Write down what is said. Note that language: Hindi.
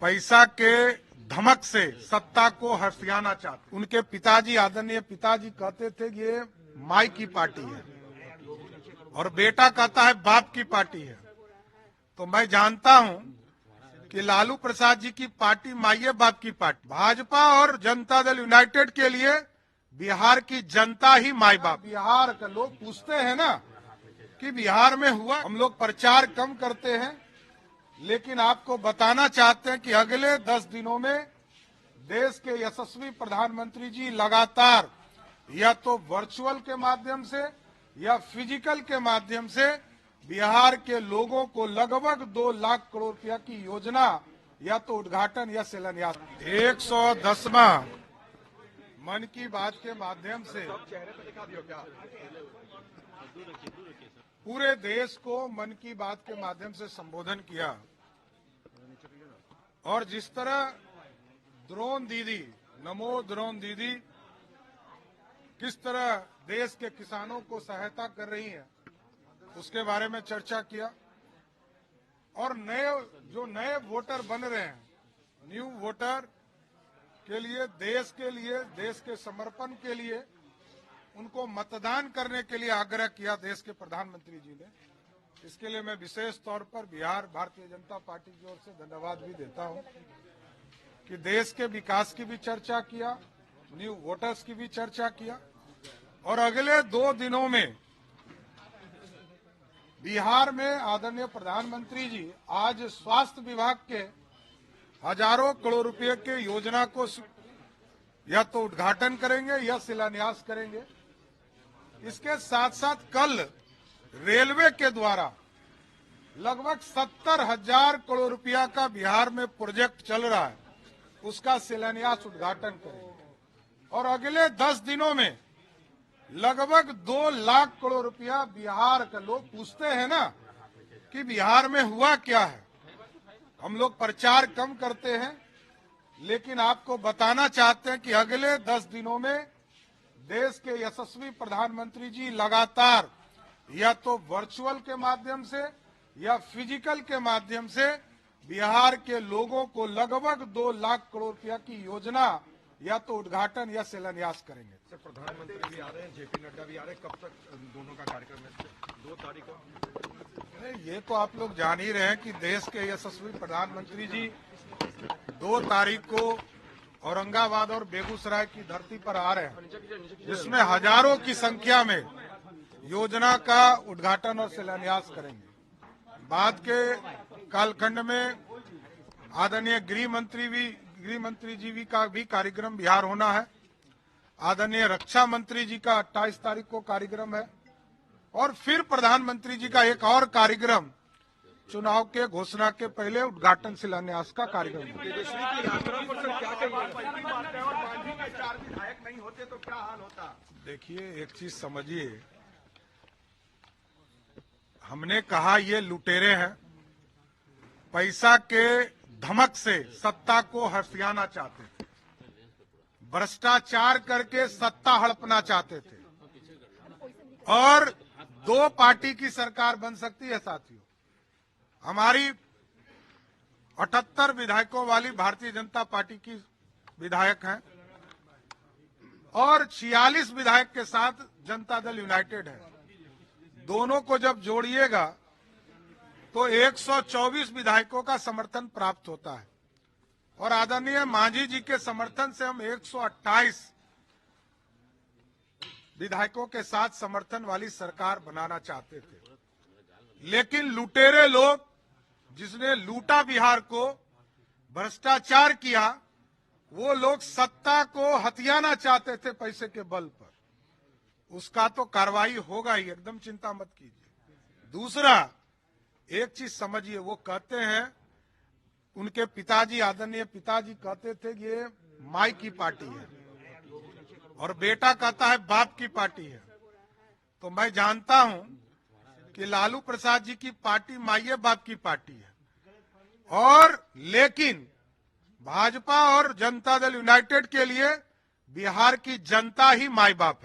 पैसा के धमक से सत्ता को हथियाना चाहते। उनके पिताजी, आदरणीय पिताजी कहते थे कि ये माई की पार्टी है और बेटा कहता है बाप की पार्टी है। तो मैं जानता हूं कि लालू प्रसाद जी की पार्टी माई बाप की पार्टी। भाजपा और जनता दल यूनाइटेड के लिए बिहार की जनता ही माई बाप। बिहार का लोग पूछते हैं ना कि बिहार में हुआ, हम लोग प्रचार कम करते हैं, लेकिन आपको बताना चाहते हैं कि अगले 10 दिनों में देश के यशस्वी प्रधानमंत्री जी लगातार या तो वर्चुअल के माध्यम से या फिजिकल के माध्यम से बिहार के लोगों को लगभग 2 लाख करोड़ रुपया की योजना या तो उद्घाटन या शिलान्यास 110वां मन की बात के माध्यम से पूरे देश को मन की बात के माध्यम से संबोधन किया। और जिस तरह ड्रोन दीदी, नमो ड्रोन दीदी किस तरह देश के किसानों को सहायता कर रही हैं, उसके बारे में चर्चा किया। और नए वोटर बन रहे हैं, न्यू वोटर के लिए, देश के समर्पण के लिए, उनको मतदान करने के लिए आग्रह किया देश के प्रधानमंत्री जी ने। इसके लिए मैं विशेष तौर पर बिहार भारतीय जनता पार्टी की ओर से धन्यवाद भी देता हूं कि देश के विकास की भी चर्चा किया, न्यू वोटर्स की भी चर्चा किया। और अगले 2 दिनों में बिहार में आदरणीय प्रधानमंत्री जी आज स्वास्थ्य विभाग के हजारों करोड़ रुपए के योजना को या तो उद्घाटन करेंगे या शिलान्यास करेंगे। इसके साथ साथ कल रेलवे के द्वारा लगभग 70,000 करोड़ रुपया का बिहार में प्रोजेक्ट चल रहा है, उसका शिलान्यास उद्घाटन करेंगे। और अगले 10 दिनों में लगभग 2 लाख करोड़ रुपया बिहार का, लोग पूछते हैं ना कि बिहार में हुआ क्या है, हम लोग प्रचार कम करते हैं, लेकिन आपको बताना चाहते हैं कि अगले 10 दिनों में देश के यशस्वी प्रधानमंत्री जी लगातार या तो वर्चुअल के माध्यम से या फिजिकल के माध्यम से बिहार के लोगों को लगभग 2 लाख करोड़ रुपया की योजना या तो उद्घाटन या शिलान्यास करेंगे। सर, प्रधानमंत्री भी आ रहे हैं, जेपी नड्डा भी आ रहे हैं, कब तक दोनों का कार्यक्रम है? 2 तारीख को? ये तो आप लोग जान ही रहे हैं कि देश के यशस्वी प्रधानमंत्री जी 2 तारीख को औरंगाबाद और बेगूसराय की धरती पर आ रहे हैं, जिसमें हजारों की संख्या में योजना का उद्घाटन और शिलान्यास करेंगे। बाद के कालखंड में आदरणीय गृह मंत्री जी का भी कार्यक्रम बिहार होना है। आदरणीय रक्षा मंत्री जी का 28 तारीख को कार्यक्रम है। और फिर प्रधानमंत्री जी का एक और कार्यक्रम चुनाव के घोषणा के पहले उद्घाटन शिलान्यास का कार्यक्रम है। देखिए, एक चीज समझिए, हमने कहा ये लुटेरे हैं, पैसा के धमक से सत्ता को हथियाना चाहते थे, भ्रष्टाचार करके सत्ता हड़पना चाहते थे, और 2 पार्टी की सरकार बन सकती है। साथियों, हमारी 78 विधायकों वाली भारतीय जनता पार्टी की विधायक हैं और 46 विधायक के साथ जनता दल यूनाइटेड है। दोनों को जब जोड़िएगा तो 124 विधायकों का समर्थन प्राप्त होता है। और आदरणीय मांझी जी के समर्थन से हम 128 विधायकों के साथ समर्थन वाली सरकार बनाना चाहते थे। लेकिन लुटेरे लोग, जिसने लूटा बिहार को, भ्रष्टाचार किया, वो लोग सत्ता को हथियाना चाहते थे पैसे के बल पर। उसका तो कार्रवाई होगा ही, एकदम चिंता मत कीजिए। दूसरा, एक चीज समझिए, वो कहते हैं, उनके पिताजी, आदरणीय पिताजी कहते थे कि ये माई की पार्टी है और बेटा कहता है बाप की पार्टी है। तो मैं जानता हूं कि लालू प्रसाद जी की पार्टी माई बाप की पार्टी है, और लेकिन भाजपा और जनता दल यूनाइटेड के लिए बिहार की जनता ही माई बाप है।